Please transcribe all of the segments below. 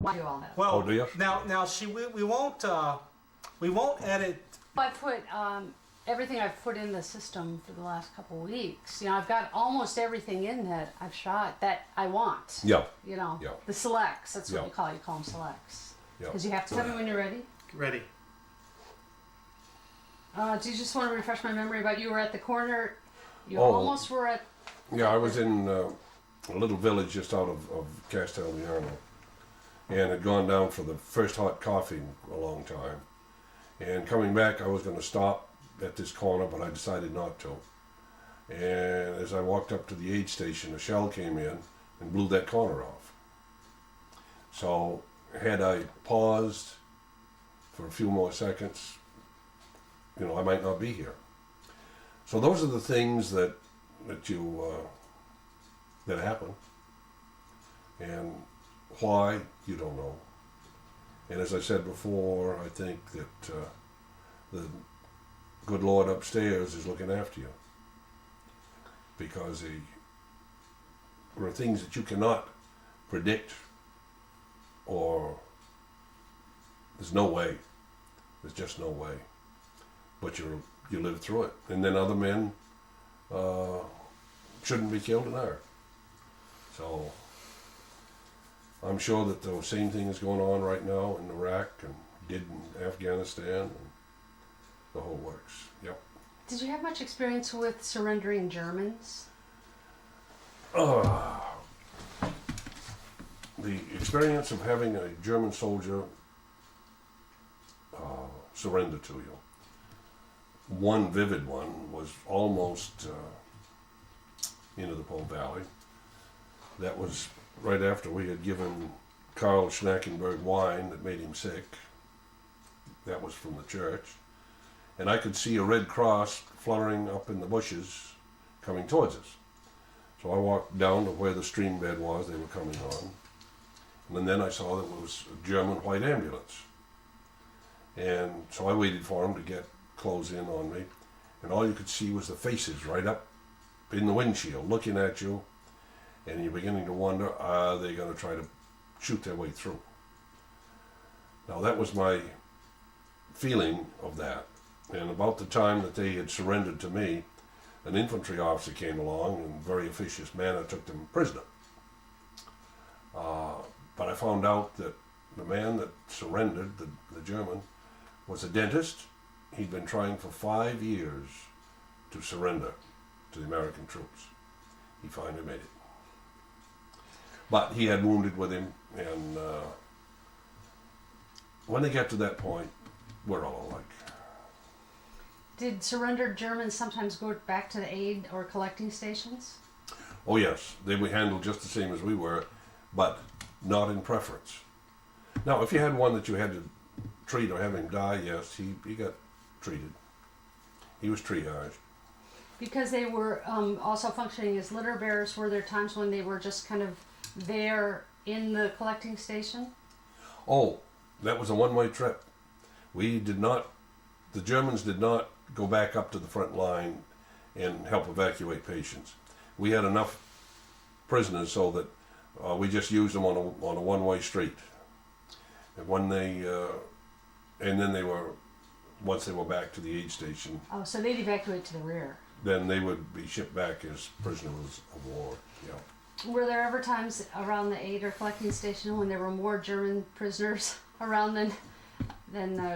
do all that. Well, Oh, do you? now we won't edit. I put everything I've put in the system for the last couple of weeks. You know, I've got almost everything in that I've shot that I want. Yeah. You know, Yeah. the selects. That's what Yeah. you call it. You call them selects. Yeah. Because you have to tell me when you're ready. Ready. Do you just want to refresh my memory about you were at the corner? You Oh. almost were at. Yeah, I was in a little village just out of Castel and had gone down for the first hot coffee in a long time. And coming back, I was going to stop at this corner, but I decided not to. And as I walked up to the aid station, a shell came in and blew that corner off. So had I paused for a few more seconds, you know, I might not be here. So those are the things that happen. And why, you don't know. And as I said before, I think that the good Lord upstairs is looking after you. Because there are things that you cannot predict, or there's no way. There's just no way. But you live through it. And then other men shouldn't be killed and are. So I'm sure that the same thing is going on right now in Iraq and did in Afghanistan and the whole works. Yep. Did you have much experience with surrendering Germans? The experience of having a German soldier surrender to you. One vivid one was almost into the Po Valley. That was right after we had given Karl Schnackenberg wine that made him sick. That was from the church. And I could see a red cross fluttering up in the bushes coming towards us. So I walked down to where the stream bed was they were coming on. And then I saw that it was a German white ambulance. And so I waited for them to get close in on me. And all you could see was the faces right up in the windshield looking at you. And you're beginning to wonder, are they going to try to shoot their way through? Now that was my feeling of that. And about the time that they had surrendered to me, an infantry officer came along and in a very officious manner took them prisoner. But I found out that the man that surrendered, the German, was a dentist. He'd been trying for 5 years to surrender to the American troops. He finally made it. But he had wounded with him, and when they get to that point, we're all alike. Did surrendered Germans sometimes go back to the aid or collecting stations? Oh yes, they were handled just the same as we were, but not in preference. Now, if you had one that you had to treat or have him die, yes, he got treated. He was triaged. Because they were also functioning as litter bearers, were there times when they were just kind of there in the collecting station? Oh, that was a one-way trip. The Germans did not go back up to the front line and help evacuate patients. We had enough prisoners so that we just used them on a one-way street. And when once they were back to the aid station. Oh, so they'd evacuate to the rear. Then they would be shipped back as prisoners of war. Yeah. Were there ever times around the aid or collecting station when there were more German prisoners around than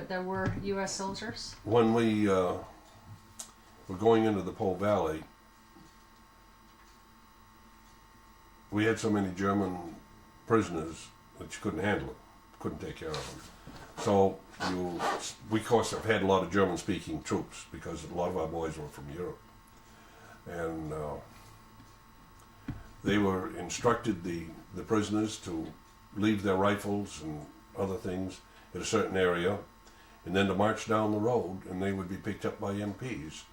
there were U.S. soldiers? When we were going into the Po Valley, we had so many German prisoners that you couldn't handle it, couldn't take care of them. So we of course have had a lot of German-speaking troops because a lot of our boys were from Europe, and they were instructed the prisoners to leave their rifles and other things at a certain area, and then to march down the road, and they would be picked up by MPs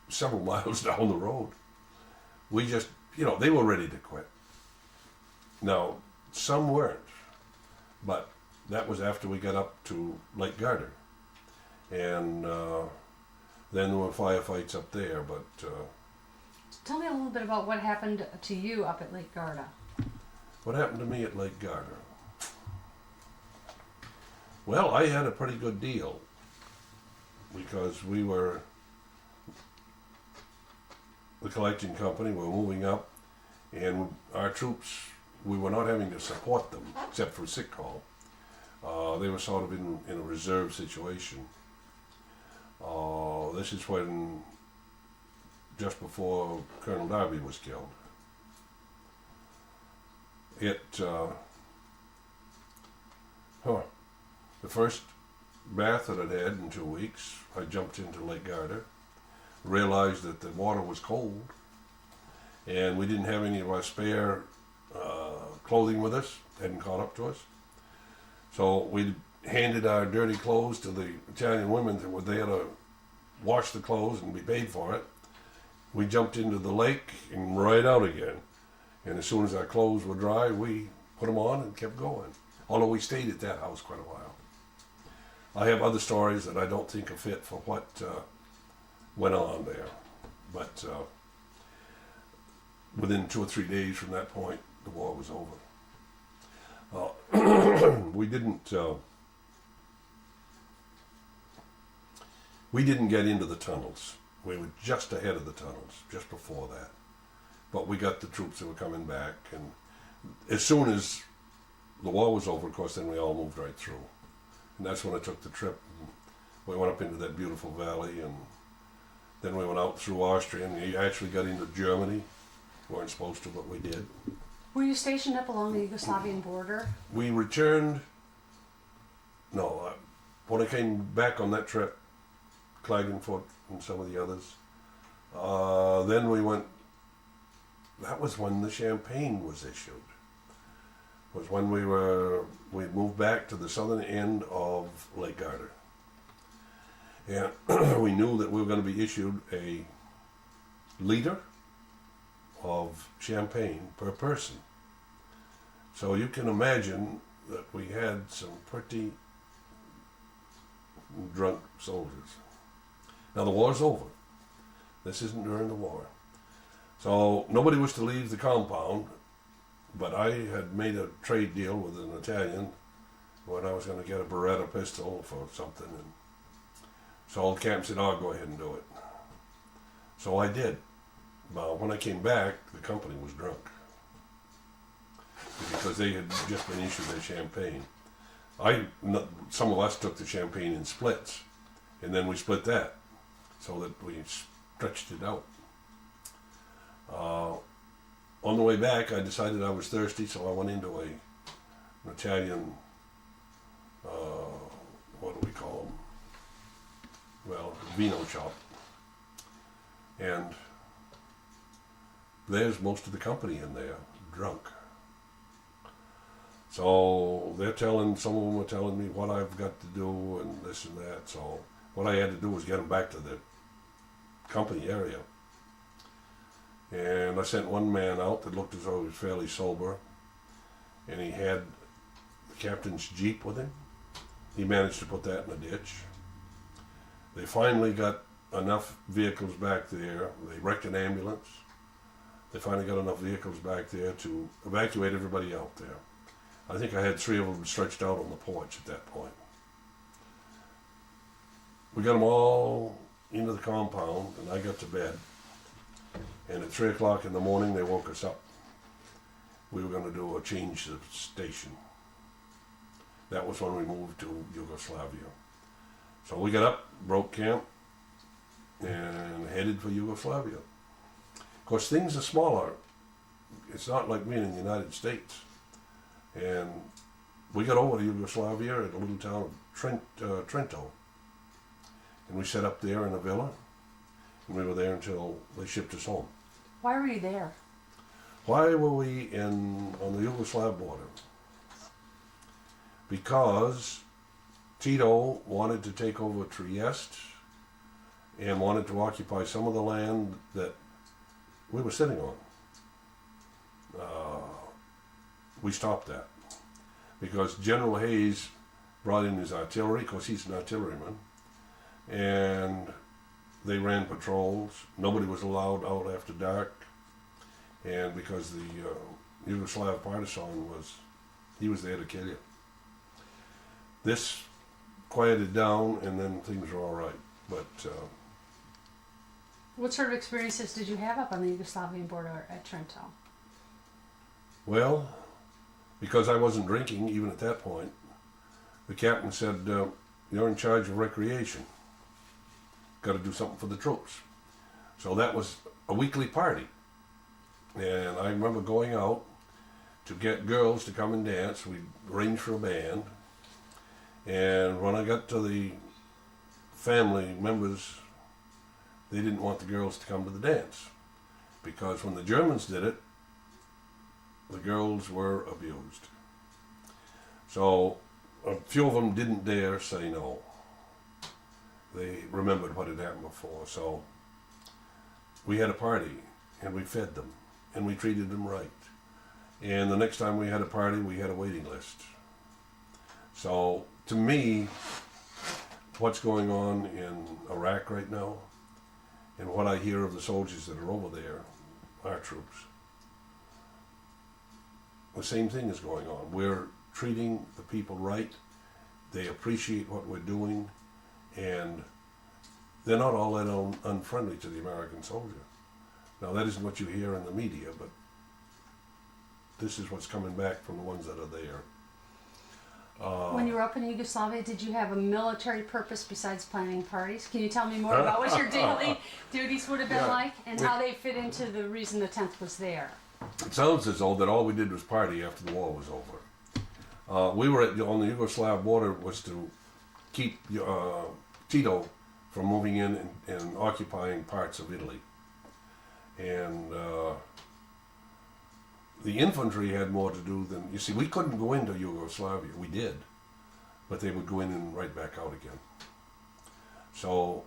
several miles down the road. We just, they were ready to quit. Now, some weren't, but that was after we got up to Lake Garda, and then there were firefights up there, but... Tell me a little bit about what happened to you up at Lake Garda. What happened to me at Lake Garda? Well, I had a pretty good deal because we were the collecting company. We were moving up, and our troops, we were not having to support them except for sick call. They were sort of in a reserve situation. This is when, just before Colonel Darby was killed. The first bath that I'd had in 2 weeks, I jumped into Lake Garda, realized that the water was cold, and we didn't have any of our spare clothing with us, hadn't caught up to us. So we handed our dirty clothes to the Italian women that were there to wash the clothes and be paid for it. We jumped into the lake and right out again. And as soon as our clothes were dry, we put them on and kept going. Although we stayed at that house quite a while. I have other stories that I don't think are fit for what went on there. But within 2 or 3 days from that point, the war was over. We didn't get into the tunnels. We were just ahead of the tunnels, just before that. But we got the troops that were coming back, and as soon as the war was over, of course, then we all moved right through. And that's when I took the trip. We went up into that beautiful valley, and then we went out through Austria, and we actually got into Germany. We weren't supposed to, but we did. Were you stationed up along the Yugoslavian border? We returned, when I came back on that trip, Klagenfurt and some of the others, then we went, that was when the champagne was issued. Was when we moved back to the southern end of Lake Garda. And we knew that we were going to be issued a liter of champagne per person. So you can imagine that we had some pretty drunk soldiers. Now the war's over. This isn't during the war. So nobody was to leave the compound, but I had made a trade deal with an Italian when I was going to get a Beretta pistol for something. And so old Camp said, "Oh, go ahead and do it." So I did. But when I came back, the company was drunk because they had just been issued their champagne. Some of us took the champagne in splits, and then we split that so that we stretched it out. On the way back, I decided I was thirsty, so I went into an Italian, what do we call them? Well, vino shop. And there's most of the company in there, drunk. So some of them were telling me what I've got to do and this and that. So what I had to do was get them back to the company area. And I sent one man out that looked as though he was fairly sober, and he had the captain's Jeep with him. He managed to put that in a ditch. They finally got enough vehicles back there. They wrecked an ambulance. They finally got enough vehicles back there to evacuate everybody out there. I think I had 3 of them stretched out on the porch at that point. We got them all into the compound, and I got to bed. And at 3 o'clock in the morning, they woke us up. We were going to do a change of station. That was when we moved to Yugoslavia. So we got up, broke camp, and headed for Yugoslavia. Of course, things are smaller. It's not like being in the United States. And we got over to Yugoslavia at a little town of Trento. And we set up there in a villa. And we were there until they shipped us home. Why were you there? Why were we on the Yugoslav border? Because Tito wanted to take over Trieste and wanted to occupy some of the land that we were sitting on. We stopped that because General Hayes brought in his artillery, because he's an artilleryman, and they ran patrols. Nobody was allowed out after dark, and because the Yugoslav partisan he was there to kill you. This quieted down, and then things were all right. But What sort of experiences did you have up on the Yugoslavian border at Trento? well, because I wasn't drinking even at that point, the captain said, "You're in charge of recreation. Got to do something for the troops." So that was a weekly party, and I remember going out to get girls to come and dance. We arranged for a band, and when I got to the family members, they didn't want the girls to come to the dance because when the Germans did it, the girls were abused. So a few of them didn't dare say no. They remembered what had happened before. So we had a party, and we fed them, and we treated them right. And the next time we had a party, we had a waiting list. So to me, what's going on in Iraq right now, and what I hear of the soldiers that are over there, our troops, the same thing is going on. We're treating the people right. They appreciate what we're doing, and they're not all that unfriendly to the American soldier. Now, that isn't what you hear in the media, but this is what's coming back from the ones that are there. When you were up in Yugoslavia, did you have a military purpose besides planning parties? Can you tell me more about what your daily duties would have been like and how they fit into the reason the 10th was there? It sounds as though that all we did was party after the war was over. We were on the Yugoslav border was to keep Tito from moving in and occupying parts of Italy. And the infantry had more to do than, you see, we couldn't go into Yugoslavia. We did, but they would go in and right back out again. So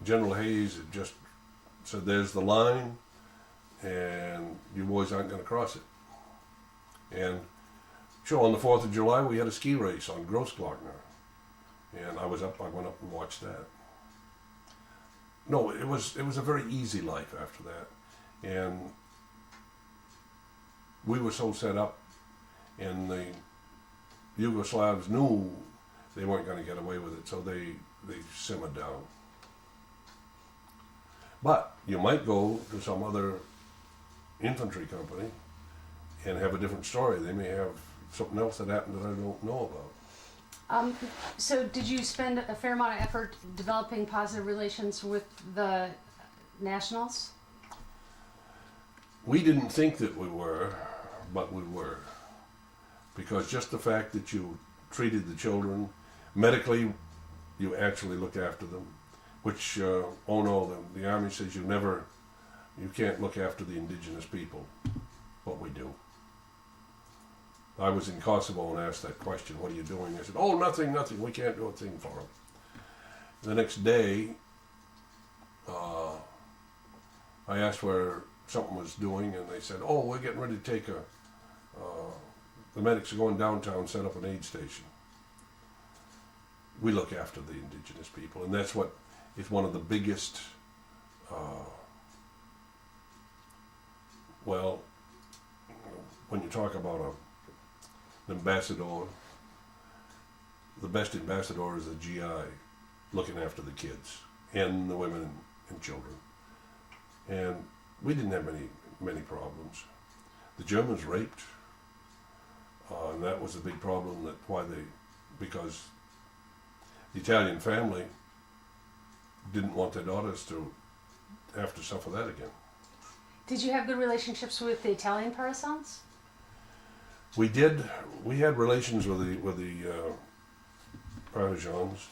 General Hayes had just said, there's the line, and you boys aren't going to cross it. And sure, on the 4th of July, we had a ski race on Grossglockner. And I went up and watched that. No, it was a very easy life after that. And we were so set up, and the Yugoslavs knew they weren't going to get away with it, so they simmered down. But you might go to some other infantry company and have a different story. They may have something else that happened that I don't know about. So did you spend a fair amount of effort developing positive relations with the nationals? We didn't think that we were, but we were. Because just the fact that you treated the children medically, you actually looked after them, which, the Army says you can't look after the indigenous people, but we do. I was in Kosovo and asked that question, what are you doing? They said, oh, nothing, we can't do a thing for them. The next day, I asked where something was doing, and they said, oh, we're getting ready to take the medics are going downtown, set up an aid station. We look after the indigenous people, and that's what is one of the biggest, when you talk about an ambassador, the best ambassador is a GI looking after the kids and the women and children. And we didn't have many problems. The Germans raped, and that was a big problem. Because the Italian family didn't want their daughters to have to suffer that again. Did you have good relationships with the Italian partisans? We did. We had relations with the partisans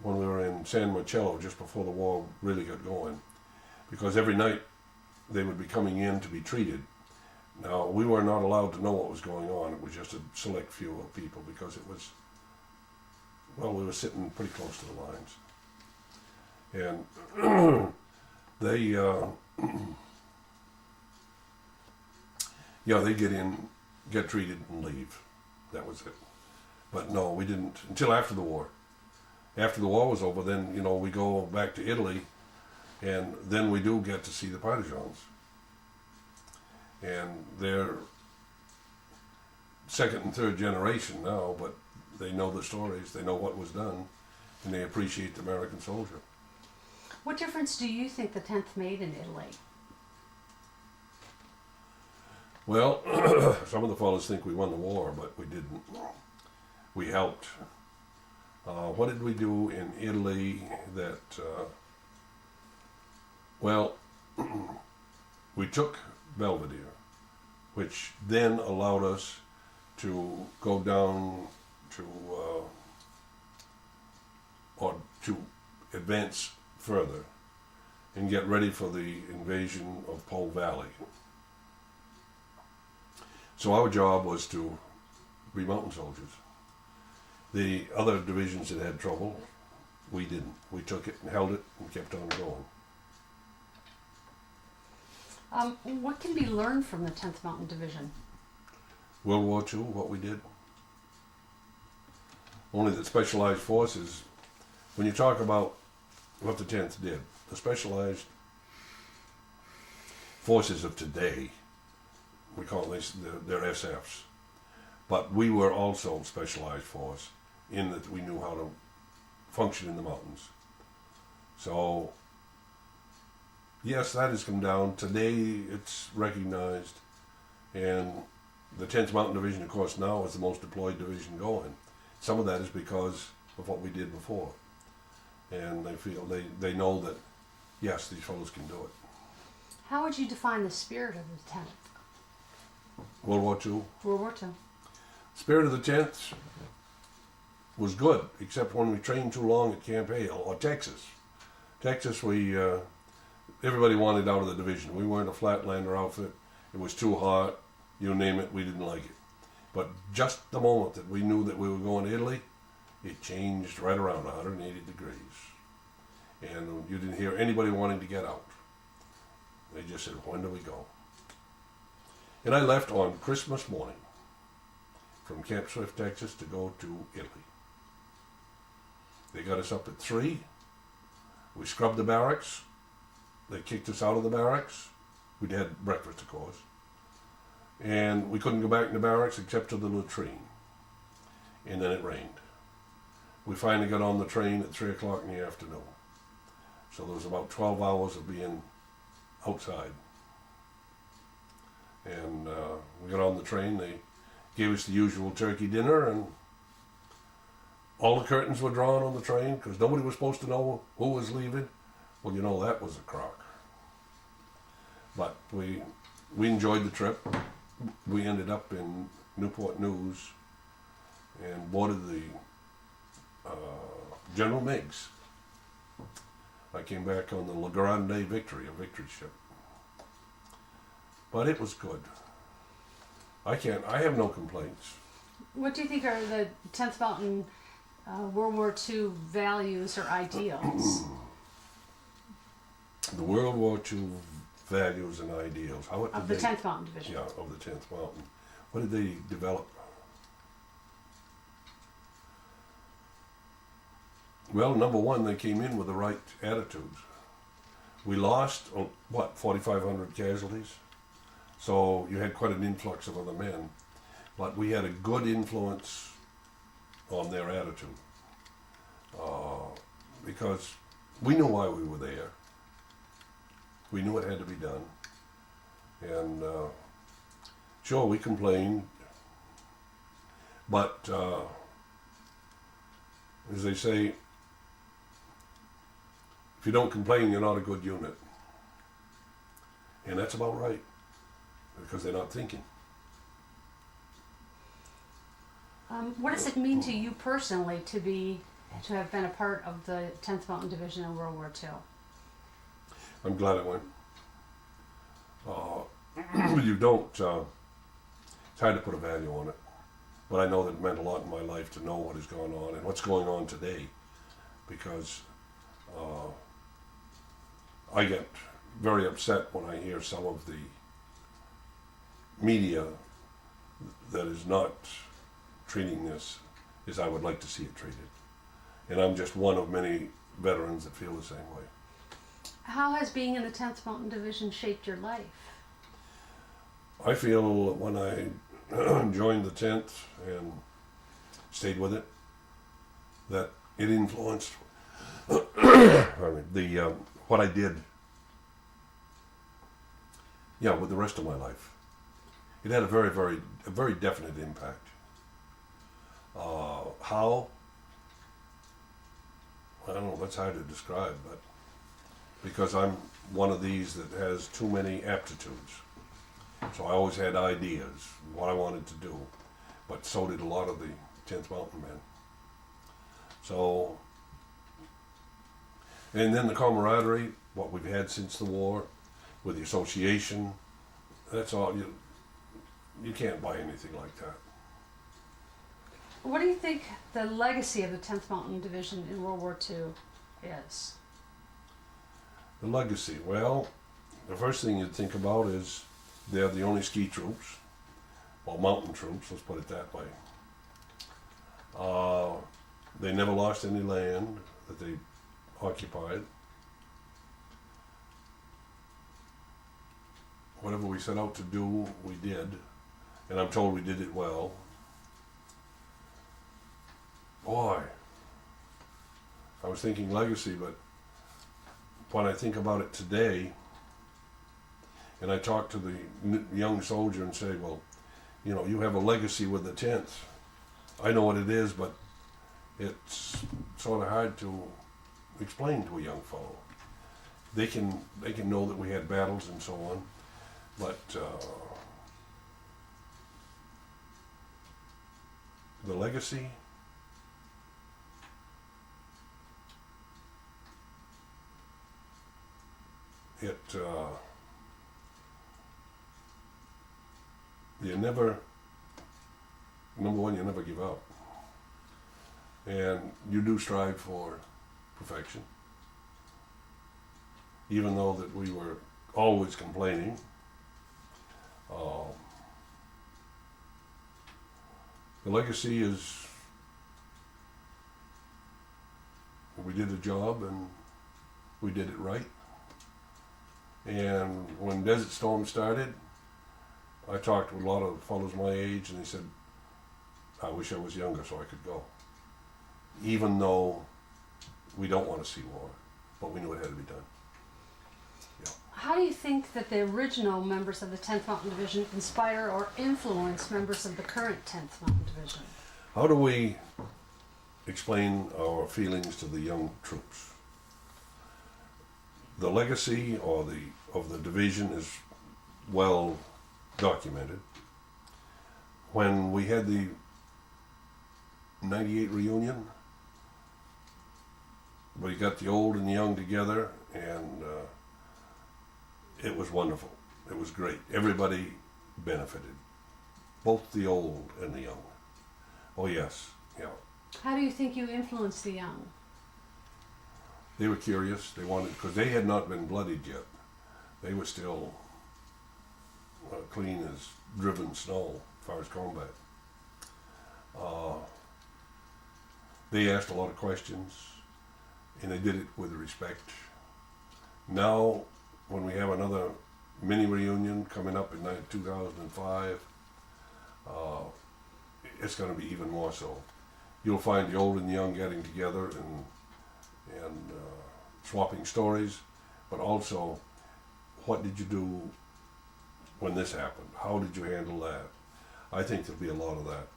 when we were in San Marcello just before the war really got going, because every night they would be coming in to be treated. Now, we were not allowed to know what was going on. It was just a select few of people because it was, we were sitting pretty close to the lines. And they get in, get treated, and leave. That was it. But no, we didn't until after the war. After the war was over, then, we go back to Italy, and then we do get to see the partisans. And they're second and third generation now, but they know the stories, they know what was done, and they appreciate the American soldier. What difference do you think the 10th made in Italy? Well, some of the fellows think we won the war, but we didn't. We helped. What did we do in Italy that, well, we took Belvedere, which then allowed us to go down to, or to advance further and get ready for the invasion of Po Valley. So our job was to be mountain soldiers. The other divisions that had trouble, we didn't. We took it and held it and kept on going. What can be learned from the 10th Mountain Division? World War II, what we did. Only that specialized forces, when you talk about what the 10th did, the specialized forces of today, we call these, they're SFs. But we were also a specialized force in that we knew how to function in the mountains. So, yes, that has come down. Today it's recognized, and the 10th Mountain Division, of course, now is the most deployed division going. Some of that is because of what we did before. And they feel, they know that, yes, these fellows can do it. How would you define the spirit of the 10th? World War II. World War II. Spirit of the 10th was good, except when we trained too long at Camp Hale, or Texas. Texas, everybody wanted out of the division. We weren't a flatlander outfit. It was too hot. You name it, we didn't like it. But just the moment that we knew that we were going to Italy, it changed right around 180 degrees. And you didn't hear anybody wanting to get out. They just said, when do we go? And I left on Christmas morning from Camp Swift, Texas, to go to Italy. They got us up at 3. We scrubbed the barracks. They kicked us out of the barracks. We'd had breakfast, of course. And we couldn't go back in the barracks except to the latrine. And then it rained. We finally got on the train at 3 o'clock in the afternoon. So there was about 12 hours of being outside. And we got on the train. They gave us the usual turkey dinner, and all the curtains were drawn on the train because nobody was supposed to know who was leaving. Well, you know, that was a crock. But we enjoyed the trip. We ended up in Newport News and boarded the General Meigs. I came back on the La Grande Victory, a victory ship. But it was good. I have no complaints. What do you think are the 10th Mountain World War II values or ideals? The World War II values and ideals. Of the 10th Mountain Division? Yeah, of the 10th Mountain. What did they develop? Well, number one, they came in with the right attitudes. We lost, 4,500 casualties? So you had quite an influx of other men. But we had a good influence on their attitude. Because we knew why we were there. We knew it had to be done. And sure, we complained. But as they say, if you don't complain, you're not a good unit. And that's about right, because they're not thinking. What does it mean to you personally to have been a part of the 10th Mountain Division in World War II? I'm glad I went. You don't, it's hard to put a value on it, but I know that it meant a lot in my life to know what is going on and what's going on today, because I get very upset when I hear some of the media that is not treating this as I would like to see it treated. And I'm just one of many veterans that feel the same way. How has being in the 10th Mountain Division shaped your life? I feel when I joined the 10th and stayed with it, that it influenced pardon me, what I did, with the rest of my life. It had a very definite impact. How? I don't know, that's hard to describe, but because I'm one of these that has too many aptitudes. So I always had ideas, what I wanted to do, but so did a lot of the 10th Mountain Men. So, and then the camaraderie, what we've had since the war, with the association, that's all, you can't buy anything like that. What do you think the legacy of the 10th Mountain Division in World War II is? The legacy, well, the first thing you'd think about is they're the only ski troops, or mountain troops, let's put it that way. They never lost any land that they occupied. Whatever we set out to do, we did, and I'm told we did it well. Boy, I was thinking legacy, but when I think about it today, and I talk to the young soldier and say, well, you have a legacy with the 10th. I know what it is, but it's sort of hard to explain to a young fellow. They can know that we had battles and so on, but the legacy, number one, you never give up. And you do strive for perfection. Even though that we were always complaining, the legacy is we did a job and we did it right. And when Desert Storm started, I talked to a lot of fellows my age, and they said, I wish I was younger so I could go. Even though we don't want to see war, but we knew it had to be done. Yeah. How do you think that the original members of the 10th Mountain Division inspire or influence members of the current 10th Mountain Division? How do we explain our feelings to the young troops? The legacy of the division is well documented. When we had the 98 reunion, we got the old and the young together, and it was wonderful. It was great. Everybody benefited, both the old and the young. Oh yes, yeah. How do you think you influence the young? They were curious. They wanted, because they had not been bloodied yet. They were still clean as driven snow as far as combat. They asked a lot of questions, and they did it with respect. Now, when we have another mini reunion coming up in 2005, it's going to be even more so. You'll find the old and the young getting together and swapping stories, but also, what did you do when this happened? How did you handle that? I think there'll be a lot of that,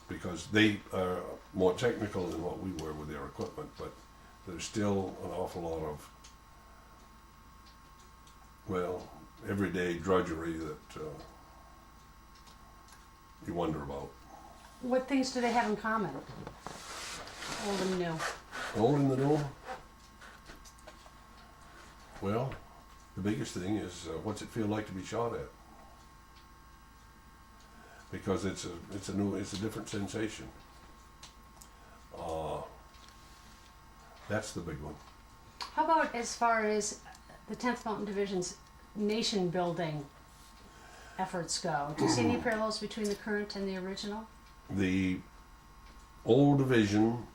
because they are more technical than what we were with their equipment, but there's still an awful lot of, everyday drudgery that you wonder about. What things do they have in common? Old and new. Old and the new? Well, the biggest thing is what's it feel like to be shot at? Because it's a different sensation. That's the big one. How about as far as the 10th Mountain Division's nation building efforts go? Do you see any parallels between the current and the original? The old division,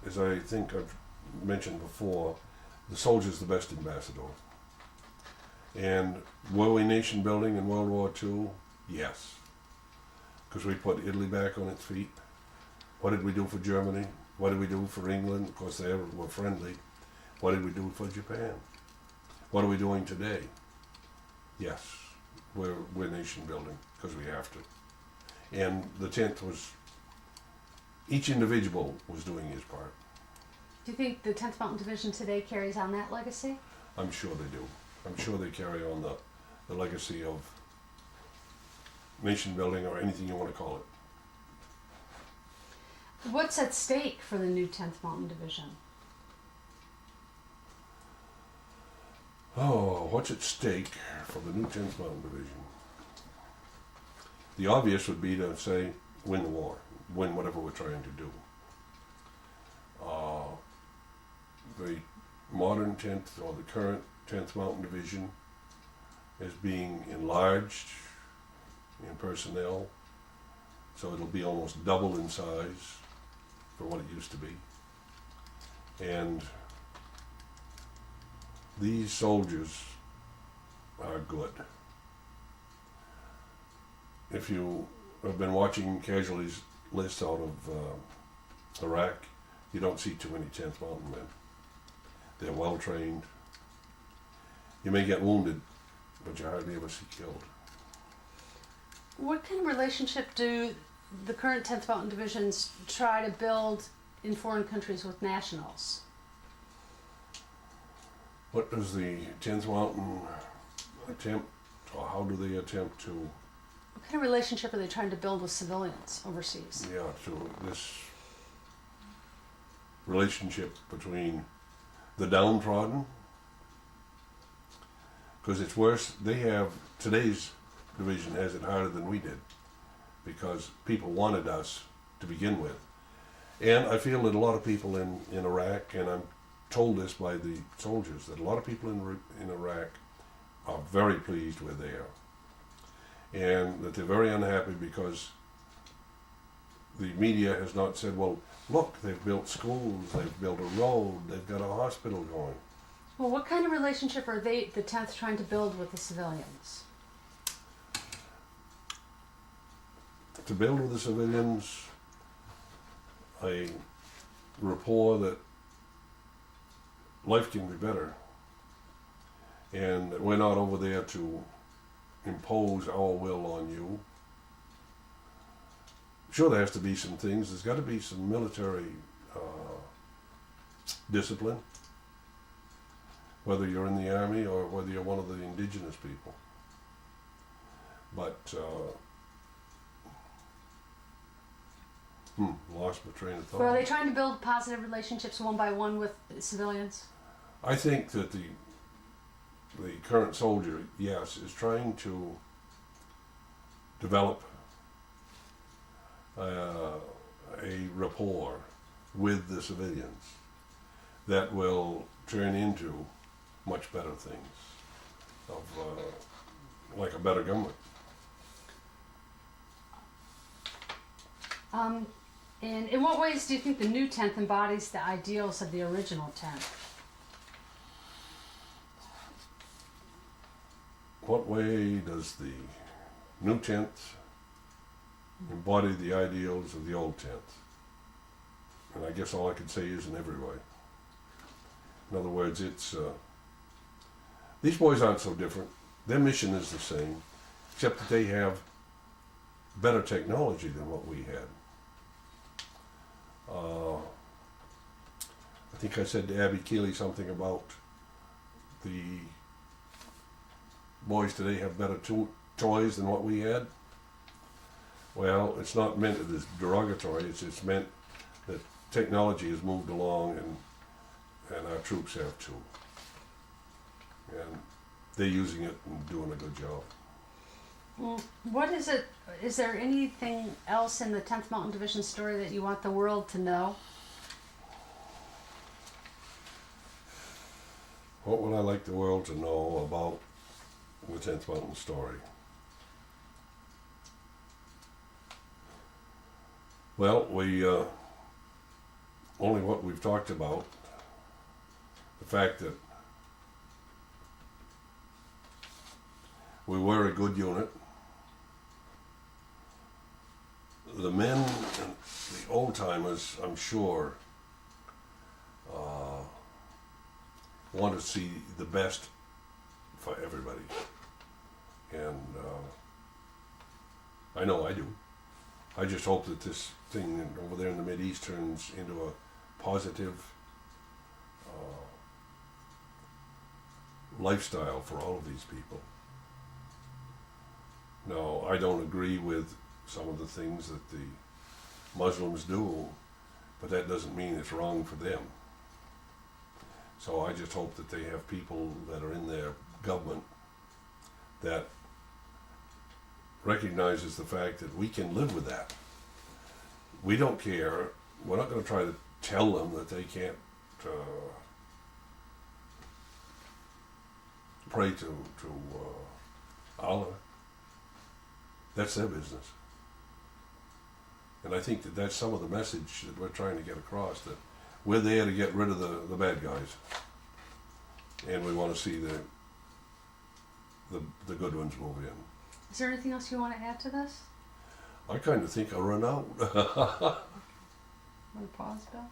as I think I've mentioned before, the soldier's the best ambassador. And were we nation building in World War II? Yes. because we put Italy back on its feet. What did we do for Germany? What did we do for England? Of course, they were friendly. What did we do for Japan? What are we doing today? Yes, we're nation building because we have to. And the 10th was, each individual was doing his part. Do you think the 10th Mountain Division today carries on that legacy? I'm sure they do. I'm sure they carry on the legacy of nation building, or anything you want to call it. What's at stake for the new 10th Mountain Division? Oh, what's at stake for the new 10th Mountain Division? The obvious would be to say, win the war, win whatever we're trying to do. The modern 10th, or the current 10th Mountain Division, is being enlarged in personnel, so it'll be almost double in size for what it used to be. And these soldiers are good. If you have been watching casualties lists out of Iraq, you don't see too many 10th Mountain men. They're well trained. You may get wounded, but you hardly ever see killed. What kind of relationship do the current 10th Mountain Divisions try to build in foreign countries with nationals? What does the 10th Mountain attempt, or how do they attempt to, What kind of relationship are they trying to build with civilians overseas? to this relationship between the downtrodden? Because it's worse, today's division has it harder than we did, because people wanted us to begin with. And I feel that a lot of people in Iraq, and I'm told this by the soldiers, that a lot of people in Iraq are very pleased where they are. And that they're very unhappy because the media has not said, well, look, they've built schools, they've built a road, they've got a hospital going. Well, what kind of relationship are the 10th trying to build with the civilians? To build with the civilians a rapport that life can be better, and that we're not over there to impose our will on you. Sure, there has to be some things. There's got to be some military discipline, whether you're in the army or whether you're one of the indigenous people. But lost my train of thought. Well, are they trying to build positive relationships one by one with civilians? I think that the current soldier, yes, is trying to develop a rapport with the civilians that will turn into much better things, like a better government. And in what ways do you think the new 10th embodies the ideals of the original 10th? What way does the new 10th embody the ideals of the old 10th? And I guess all I can say is in every way. In other words, it's these boys aren't so different. Their mission is the same, except that they have better technology than what we had. I think I said to Abby Keeley something about the boys today have better toys than what we had. Well, it's not meant as derogatory. It's meant that technology has moved along, and our troops have too. And they're using it and doing a good job. Well, what is it? Is there anything else in the 10th Mountain Division story that you want the world to know? What would I like the world to know about the 10th Mountain story? Well, we only what we've talked about, the fact that we were a good unit, the men, and the old timers, I'm sure, want to see the best for everybody. And I know I do. I just hope that this thing over there in the Mideast turns into a positive lifestyle for all of these people. Now, I don't agree with some of the things that the Muslims do, but that doesn't mean it's wrong for them. So I just hope that they have people that are in their government that recognizes the fact that we can live with that. We don't care. We're not going to try to tell them that they can't pray to Allah. That's their business. And I think that that's some of the message that we're trying to get across, that we're there to get rid of the bad guys. And we want to see the good ones move in. Is there anything else you want to add to this? I kind of think I'll run out. Want to pause, Bill?